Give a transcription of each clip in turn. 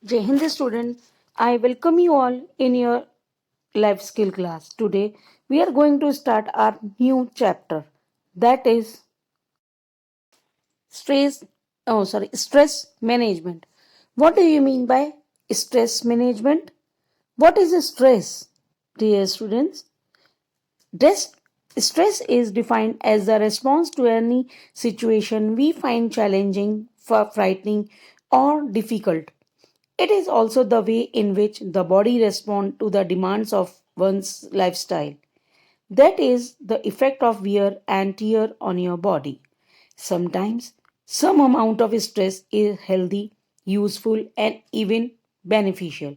Jai Hind student, I welcome you all in your life skill class. Today we are going to start our new chapter, that is stress management. What do you mean by stress management? What is stress? Dear students, Stress, stress is defined as the response to any situation we find challenging, frightening, or difficult. It is also the way in which the body responds to the demands of one's lifestyle. That is the effect of wear and tear on your body. Sometimes some amount of stress is healthy, useful, and even beneficial.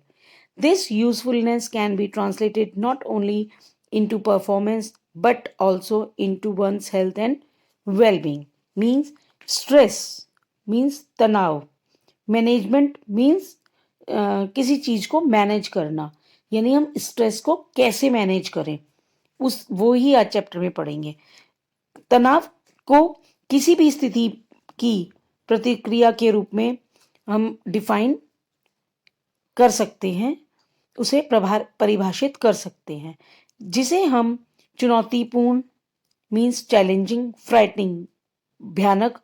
This usefulness can be translated not only into performance but also into one's health and well being. Means stress means तनाव, management means किसी चीज को manage करना, यानी हम stress को कैसे manage करें उस वो ही आज चैप्टर में पढ़ेंगे। तनाव को किसी भी स्थिति की प्रतिक्रिया के रूप में हम डिफाइन कर सकते हैं, उसे परिभाषित कर सकते हैं, जिसे हम चुनौतीपूर्ण मीन्स चैलेंजिंग, फ्राइटनिंग भयानक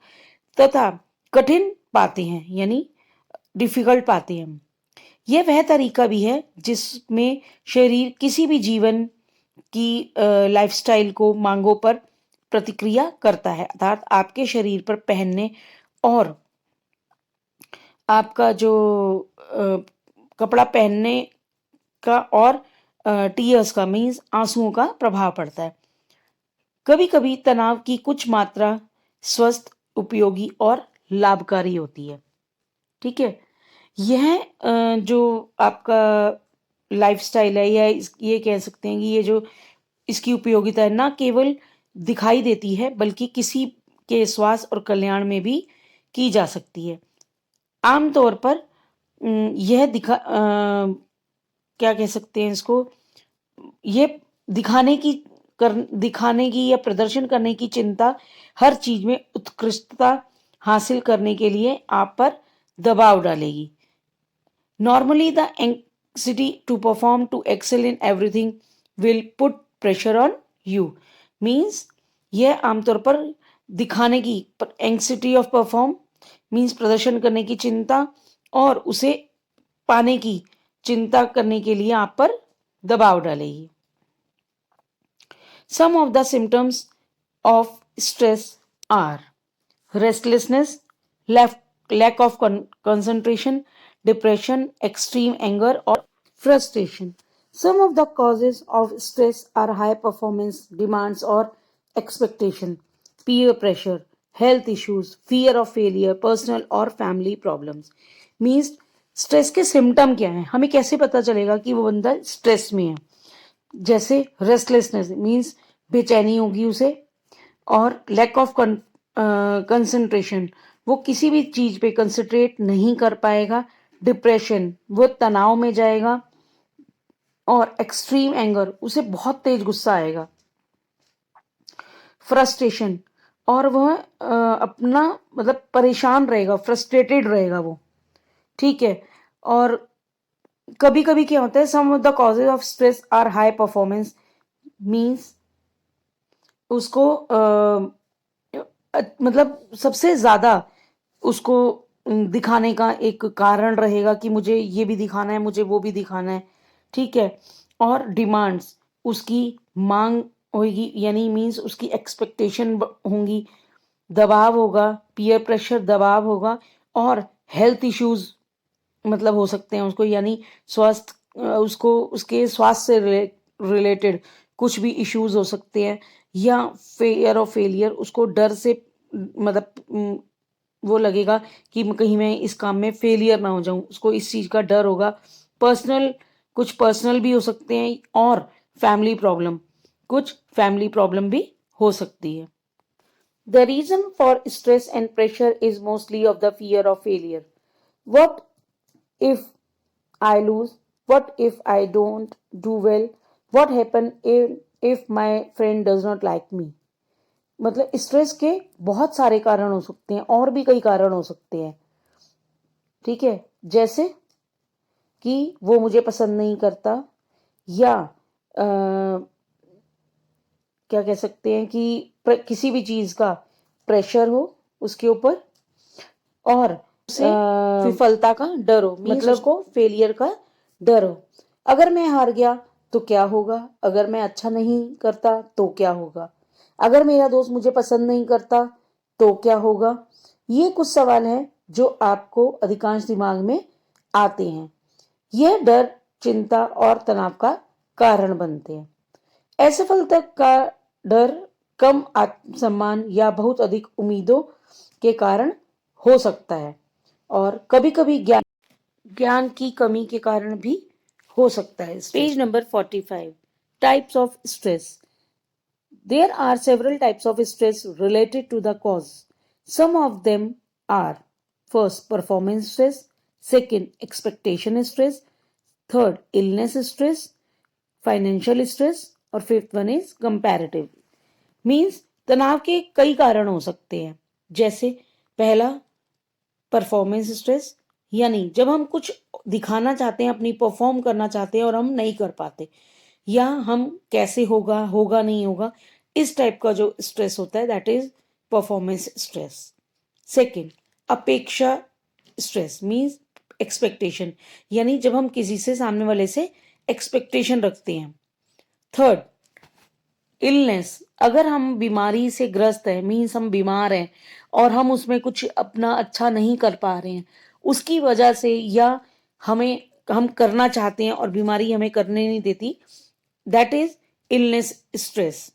तथा कठिन पाते हैं, यानी डिफिकल्ट पाते हैं। यह वह तरीका भी है जिसमें शरीर किसी भी जीवन की लाइफस्टाइल को मांगों पर प्रतिक्रिया करता है, अर्थात आपके शरीर पर पहनने और आपका जो कपड़ा पहनने का और टीयर्स का मीन्स आंसुओं का प्रभाव पड़ता है। कभी कभी तनाव की कुछ मात्रा स्वस्थ, उपयोगी और लाभकारी होती है। ठीक है, यह जो आपका लाइफस्टाइल है या ये कह सकते हैं कि ये जो इसकी उपयोगिता है ना केवल दिखाई देती है बल्कि किसी के स्वास्थ्य और कल्याण में भी की जा सकती है। आमतौर पर यह क्या कह सकते हैं इसको, ये दिखाने की या प्रदर्शन करने की चिंता हर चीज में उत्कृष्टता हासिल करने के लिए आप पर दबाव डालेगी। Normally the anxiety to perform, to excel in everything will put pressure on you. Means यह आमतौर पर दिखाने की एंग्जाइटी ऑफ परफॉर्म मीन्स प्रदर्शन करने की चिंता और उसे पाने की चिंता करने के लिए आप पर दबाव डालेगी। Some of the symptoms of stress are restlessness, lack of concentration, depression, extreme anger, or frustration. Some of the causes of stress are high performance demands or expectation, peer pressure, health issues, fear of failure, personal or family problems. Means stress के symptom क्या हैं, हमें कैसे पता चलेगा कि वो बंदा स्ट्रेस में है। जैसे रेस्टलेसनेस मीन्स बेचैनी होगी उसे, और लैक ऑफ कंसंट्रेशन, वो किसी भी चीज पे कंसंट्रेट नहीं कर पाएगा। डिप्रेशन, वो तनाव में जाएगा। और एक्सट्रीम एंगर, उसे बहुत तेज गुस्सा आएगा। फ्रस्ट्रेशन, और वह अपना मतलब परेशान रहेगा, फ्रस्ट्रेटेड रहेगा वो। ठीक है, और कभी कभी क्या होता है, some of the causes of stress are high performance means उसको मतलब सबसे ज्यादा उसको दिखाने का एक कारण रहेगा कि मुझे ये भी दिखाना है, मुझे वो भी दिखाना है। ठीक है, और डिमांड्स, उसकी मांग होगी, यानी मीन्स उसकी एक्सपेक्टेशन होंगी। दबाव होगा, पीयर प्रेशर दबाव होगा, और हेल्थ इश्यूज मतलब हो सकते हैं उसको, यानी उसको उसके स्वास्थ्य से रिलेटेड कुछ भी इश्यूज हो सकते हैं, या फेयर ऑफ फेलियर, उसको डर से मतलब वो लगेगा कि कहीं मैं इस काम में फेलियर ना हो जाऊं, उसको इस चीज का डर होगा। कुछ पर्सनल भी हो सकते हैं, और कुछ फैमिली प्रॉब्लम भी हो सकती है। The reason for stress and pressure is mostly of the fear of failure. What if I lose? What if I don't do well? What happen if my friend does not like me? मतलब stress के बहुत सारे कारण हो सकते हैं, और भी कई कारण हो सकते हैं। ठीक है, जैसे कि वो मुझे पसंद नहीं करता, या क्या कह सकते हैं कि किसी भी चीज का प्रेशर हो उसके ऊपर, और विफलता का डर हो, मतलब उसको फेलियर का डर हो। अगर मैं हार गया तो क्या होगा, अगर मैं अच्छा नहीं करता तो क्या होगा, अगर मेरा दोस्त मुझे पसंद नहीं करता तो क्या होगा। ये कुछ सवाल हैं जो आपको अधिकांश दिमाग में आते हैं। यह डर, चिंता और तनाव का कारण बनते हैं। असफलता का डर कम आत्मसम्मान या बहुत अधिक उम्मीदों के कारण हो सकता है, और कभी कभी ज्ञान की कमी के कारण भी हो सकता है। Page number 45, types of stress. There are several types of stress related to the cause. Some of them are: first, performance stress; second, expectation stress; third, illness stress; financial stress; और fifth one is comparative. Means तनाव के कई कारण हो सकते हैं, जैसे पहला, परफॉर्मेंस स्ट्रेस, यानी जब हम कुछ दिखाना चाहते हैं, अपनी परफॉर्म करना चाहते हैं और हम नहीं कर पाते, या हम कैसे होगा होगा नहीं होगा, इस टाइप का जो स्ट्रेस होता है that is performance stress. Second, अपेक्षा स्ट्रेस मीन्स एक्सपेक्टेशन, यानी जब हम किसी से, सामने वाले से एक्सपेक्टेशन रखते हैं। थर्ड, इलनेस, अगर हम बीमारी से ग्रस्त है, मीन्स हम बीमार हैं और हम उसमें कुछ अपना अच्छा नहीं कर पा रहे हैं उसकी वजह से, या हम करना चाहते हैं और बीमारी हमें करने नहीं देती, that is illness stress.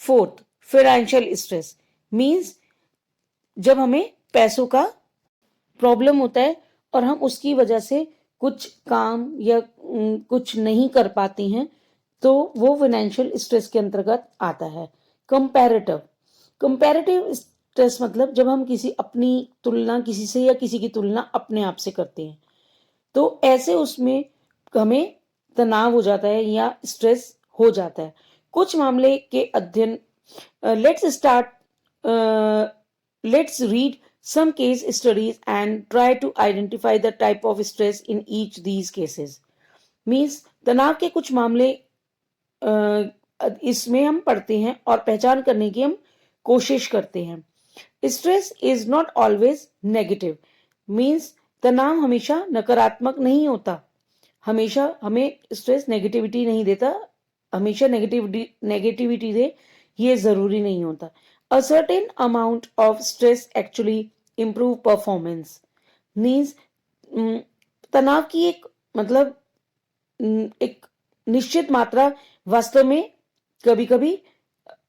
Fourth, financial stress means जब हमें पैसों का प्रॉब्लम होता है और हम उसकी वजह से कुछ काम या कुछ नहीं कर पाते हैं, तो वो फाइनेंशियल स्ट्रेस के अंतर्गत आता है। कंपैरेटिव, कंपैरेटिव स्ट्रेस मतलब जब हम किसी अपनी तुलना किसी से या किसी की तुलना अपने आप से करते हैं, तो ऐसे उसमें हमें तनाव हो जाता है या स्ट्रेस हो जाता है। कुछ मामले के अध्ययन, let's read some case studies and try to identify the type of stress in each these cases. Means तनाव के कुछ मामले इसमें हम पढ़ते हैं और पहचान करने की हम कोशिश करते हैं। Stress is not always negative, means तनाव हमेशा नकारात्मक नहीं होता, हमेशा हमें स्ट्रेस नेगेटिविटी नहीं देता, हमेशा नेगेटिविटी दे ये जरूरी नहीं होता। A certain amount of stress actually improve performance. Means तनाव की एक मतलब एक निश्चित मात्रा वास्तव में कभी कभी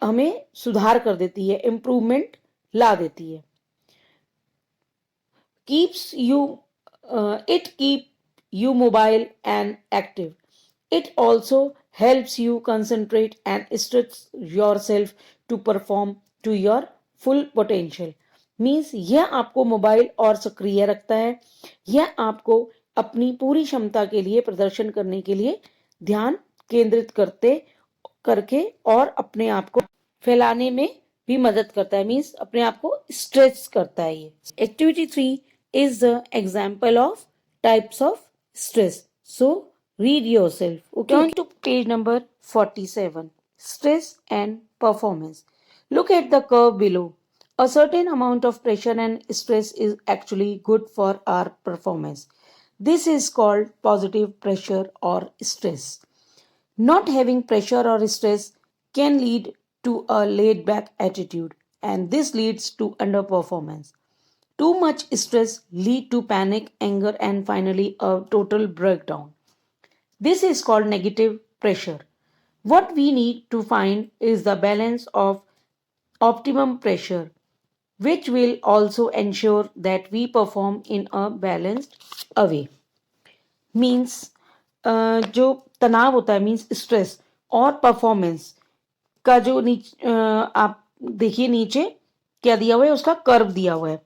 हमें सुधार कर देती है, इम्प्रूवमेंट ला देती है। It keep you mobile and active. It also helps you concentrate and stretch yourself to perform to your full potential. Means यह आपको मोबाइल और सक्रिय रखता है, यह आपको अपनी पूरी क्षमता के लिए प्रदर्शन करने के लिए ध्यान केंद्रित करके और अपने आप को फैलाने में भी मदद करता है, मीन्स अपने आप को स्ट्रेच करता है। ये activity 3 is the example of types of stress. So read yourself. Okay. Turn to page number 47. Stress and performance. Look at the curve below. A certain amount of pressure and stress is actually good for our performance. This is called positive pressure or stress. Not having pressure or stress can lead to a laid back attitude, and this leads to underperformance. Too much stress leads to panic, anger, and finally a total breakdown. This is called negative pressure. What we need to find is the balance of optimum pressure, which will also ensure that we perform in a balanced way. Means जो तनाव होता है, means stress और performance का जो आप देखिए नीचे क्या दिया हुआ है, उसका कर्व दिया हुआ है,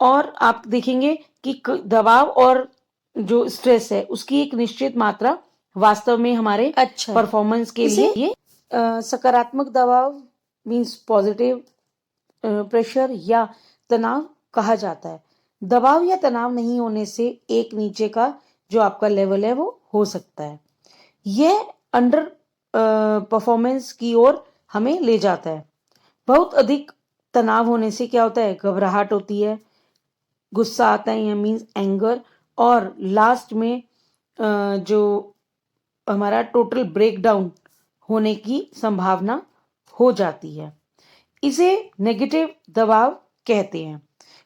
और आप देखेंगे कि दबाव और जो स्ट्रेस है उसकी एक निश्चित मात्रा वास्तव में हमारे परफॉर्मेंस के लिए ये सकारात्मक दबाव मींस पॉजिटिव प्रेशर या तनाव कहा जाता है। दबाव या तनाव नहीं होने से एक नीचे का जो आपका लेवल है वो हो सकता है। यह अंडर परफॉर्मेंस की ओर हमें ले जाता है। बहुत अधिक तनाव होने से क्या होता है, घबराहट होती है, गुस्सा आता है, मीन्स एंगर, और लास्ट में जो हमारा टोटल ब्रेकडाउन होने की संभावना हो जाती है। इसे नेगेटिव दबाव कहते हैं।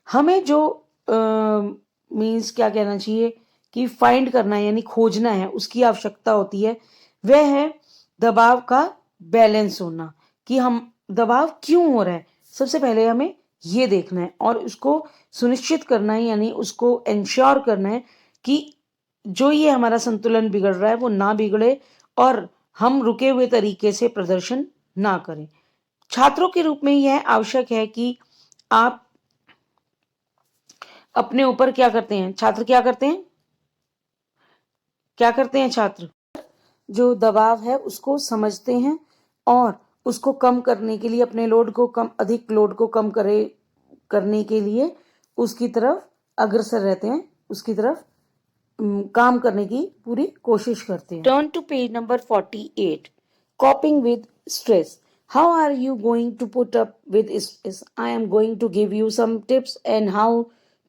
हमें जो मीन्स क्या कहना चाहिए कि फाइंड करना है यानी खोजना है, उसकी आवश्यकता होती है, वह है दबाव का बैलेंस होना, कि हम दबाव क्यों हो रहा है। सबसे पहले हमें ये देखना है और उसको सुनिश्चित करना है, यानी उसको इंश्योर करना है कि जो ये हमारा संतुलन बिगड़ रहा है वो ना बिगड़े और हम रुके हुए तरीके से प्रदर्शन ना करें। छात्रों के रूप में यह आवश्यक है कि आप अपने ऊपर क्या करते हैं, छात्र क्या करते हैं, क्या करते हैं छात्र, जो दबाव है उसको समझते हैं और उसको कम करने के लिए, अपने लोड को कम, अधिक लोड को कम करने के लिए उसकी तरफ अग्रसर रहते हैं, उसकी तरफ काम करने की पूरी कोशिश करते हैं। Turn to page number 48, coping with stress. How are you going to put up with stress? I am going to give you some tips and how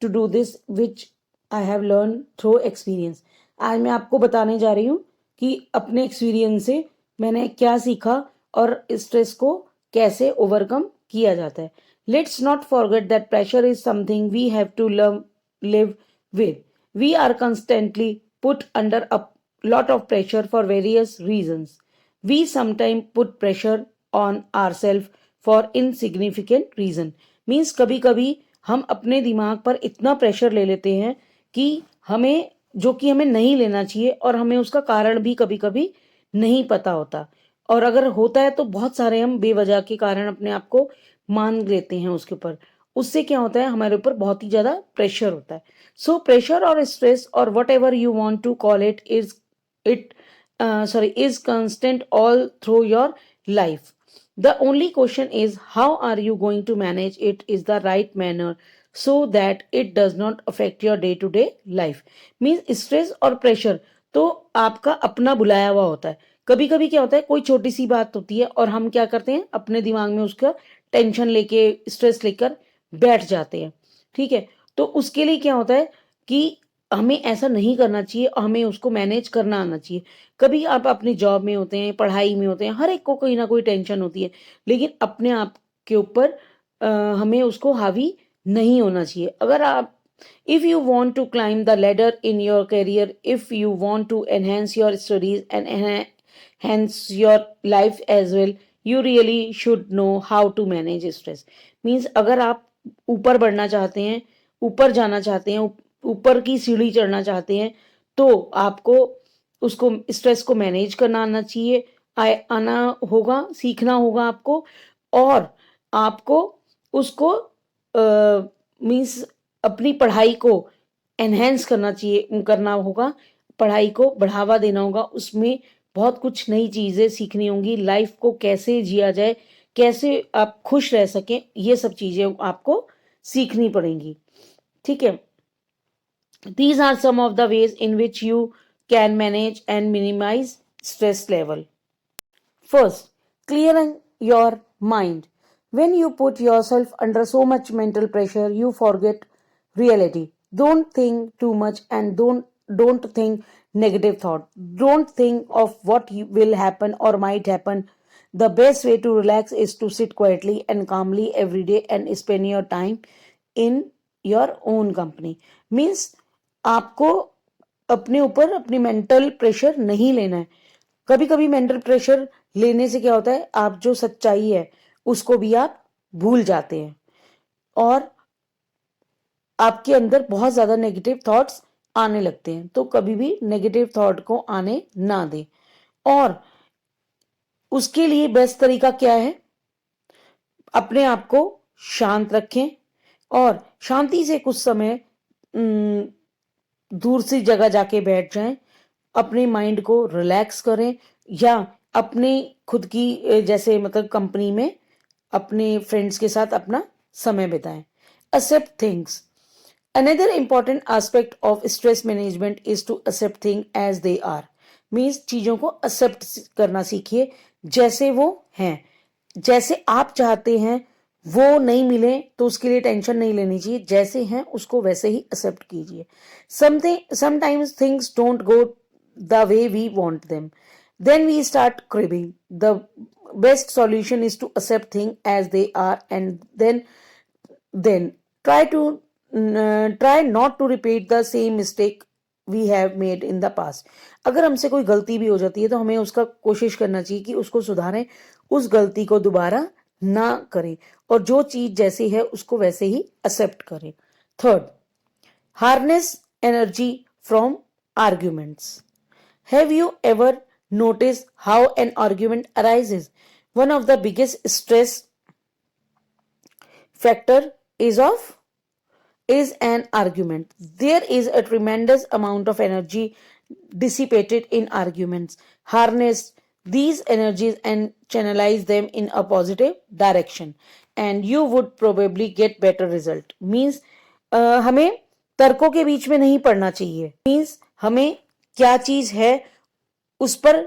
to do this which I have learned through experience. आज मैं आपको बताने जा रही हूँ कि अपने experience से मैंने क्या सीखा और स्ट्रेस को कैसे ओवरकम किया जाता है। Let's not forget that pressure is something we have to live with. We are constantly put under a lot of pressure for various reasons. We sometimes put pressure on ourselves for insignificant reason. Means कभी कभी हम अपने दिमाग पर इतना pressure ले लेते हैं कि हमें, जो कि हमें नहीं लेना चाहिए, और हमें उसका कारण भी कभी कभी नहीं पता होता, और अगर होता है तो बहुत सारे हम बेवजह के कारण अपने आप को मान लेते हैं उसके ऊपर। उससे क्या होता है, हमारे ऊपर बहुत ही ज्यादा प्रेशर होता है। सो प्रेशर और स्ट्रेस और whatever you want to call it is constant all through your life. The only question is how are you going to manage it is the right manner so that it does not affect your day to day life. Means stress और pressure तो आपका अपना बुलाया हुआ होता है। कभी कभी क्या होता है, कोई छोटी सी बात होती है और हम क्या करते हैं, अपने दिमाग में उसका टेंशन लेके, स्ट्रेस लेकर बैठ जाते हैं। ठीक है, तो उसके लिए क्या होता है कि हमें ऐसा नहीं करना चाहिए, हमें उसको मैनेज करना आना चाहिए। कभी आप अपनी जॉब में होते हैं, पढ़ाई में होते हैं, हर एक को कोई ना कोई टेंशन होती है, लेकिन अपने आप के ऊपर हमें उसको हावी नहीं होना चाहिए। अगर आप, if you want to climb the ladder in your career, if you want to enhance your studies and enhance your life as well, you really should know how to manage stress. Means अगर आप ऊपर बढ़ना चाहते हैं, ऊपर जाना चाहते हैं, ऊपर की सीढ़ी चढ़ना चाहते हैं, तो आपको उसको, स्ट्रेस को मैनेज करना आना चाहिए, आना होगा, सीखना होगा आपको, और आपको उसको मीन्स अपनी पढ़ाई को एनहेंस करना चाहिए, करना होगा, पढ़ाई को बढ़ावा देना होगा, उसमें बहुत कुछ नई चीजें सीखनी होंगी, लाइफ को कैसे जिया जाए, कैसे आप खुश रह सकें, ये सब चीजें आपको सीखनी पड़ेंगी। ठीक है, these are some of the ways in which you can manage and minimize stress level. First, clearing your mind. When you put yourself under so much mental pressure, you forget reality. Don't think too much and don't think negative thought. Don't think of what will happen or might happen. The best way to relax is to sit quietly and calmly every day and spend your time in your own company. Means आपको अपने ऊपर अपनी mental pressure नहीं लेना है। कभी कभी mental pressure लेने से क्या होता है, आप जो सच्चाई है उसको भी आप भूल जाते हैं और आपके अंदर बहुत ज्यादा नेगेटिव थॉट्स आने लगते हैं। तो कभी भी नेगेटिव थॉट को आने ना दें, और उसके लिए बेस्ट तरीका क्या है, अपने आप को शांत रखें और शांति से कुछ समय दूर सी जगह जाके बैठ जाएं, अपने माइंड को रिलैक्स करें, या अपने खुद की जैसे मतलब कंपनी में अपने फ्रेंड्स के साथ अपना समय बिताएं। Accept things, Another important aspect of stress management is to accept things as they are. Means चीजों को accept करना सीखिए जैसे वो हैं. जैसे आप चाहते हैं वो नहीं मिले तो उसके लिए टेंशन नहीं लेनी चाहिए. जैसे हैं उसको वैसे ही accept कीजिए. Sometimes things don't go the way we want them. Then we start craving. The best solution is to accept things as they are, and then try not to repeat the same mistake we have made in the past. अगर हमसे कोई गलती भी हो जाती है तो हमें उसका कोशिश करना चाहिए कि उसको सुधारें, उस गलती को दोबारा ना करें और जो चीज जैसी है उसको वैसे ही एक्सेप्ट करें. Third, harness energy from arguments. Have you ever noticed how an argument arises? One of the biggest stress factor is an argument. There is a tremendous amount of energy dissipated in arguments. Harness these energies and channelize them in a positive direction, and you would probably get better result. Means हमें तर्कों के बीच में नहीं पड़ना चाहिए. Means हमें क्या चीज है उस पर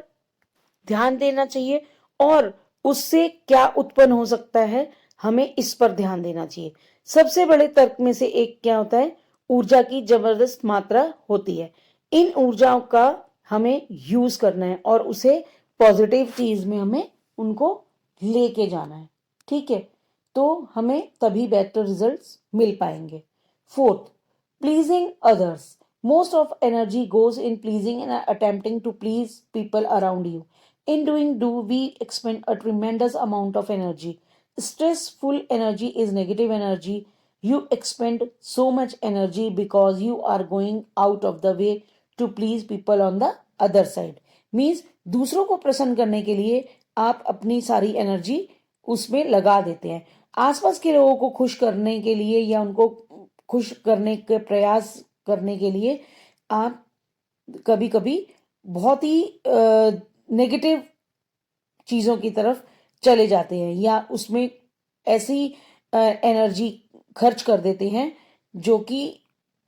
ध्यान देना चाहिए और उससे क्या उत्पन्न हो सकता है हमें इस पर ध्यान देना चाहिए. सबसे बड़े तर्क में से एक क्या होता है? ऊर्जा की जबरदस्त मात्रा होती है. इन ऊर्जाओं का हमें यूज करना है और उसे पॉजिटिव चीज में हमें उनको लेके जाना है. ठीक है, तो हमें तभी बेटर रिजल्ट्स मिल पाएंगे. Fourth, pleasing others. Most of energy goes in pleasing and attempting to please people around you. In doing we expend a tremendous amount of energy. Stressful energy is negative energy. You expend so much energy because you are going out of the way to please people on the other side. Means दूसरों को प्रसन्न करने के लिए आप अपनी सारी energy उसमें लगा देते हैं. आसपास के लोगों को खुश करने के लिए या उनको खुश करने के प्रयास करने के लिए आप कभी कभी बहुत ही नेगेटिव चीजों की तरफ चले जाते हैं या उसमें ऐसी एनर्जी खर्च कर देते हैं जो कि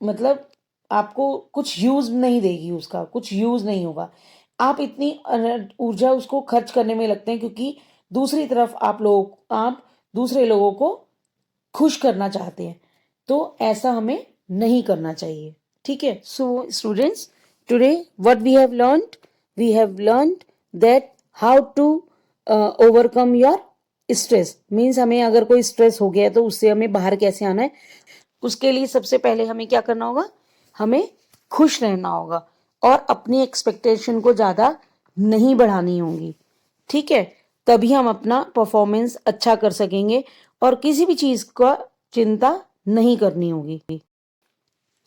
मतलब आपको कुछ यूज नहीं देगी, उसका कुछ यूज नहीं होगा. आप इतनी ऊर्जा उसको खर्च करने में लगते हैं क्योंकि दूसरी तरफ आप दूसरे लोगों को खुश करना चाहते हैं. तो ऐसा हमें नहीं करना चाहिए. ठीक है. So students, today what we have learned that how to overcome your stress. Means हमें अगर कोई स्ट्रेस हो गया है तो उससे हमें बाहर कैसे आना है. उसके लिए सबसे पहले हमें क्या करना होगा? हमें खुश रहना होगा और अपनी एक्सपेक्टेशन को ज्यादा नहीं बढ़ानी होगी. ठीक है, तभी हम अपना परफॉर्मेंस अच्छा कर सकेंगे और किसी भी चीज का चिंता नहीं करनी होगी.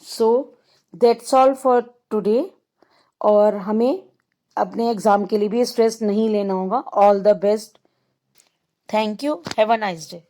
So that's all for today. और हमें अपने एग्जाम के लिए भी स्ट्रेस नहीं लेना होगा. All the best. Thank you. Have a nice day.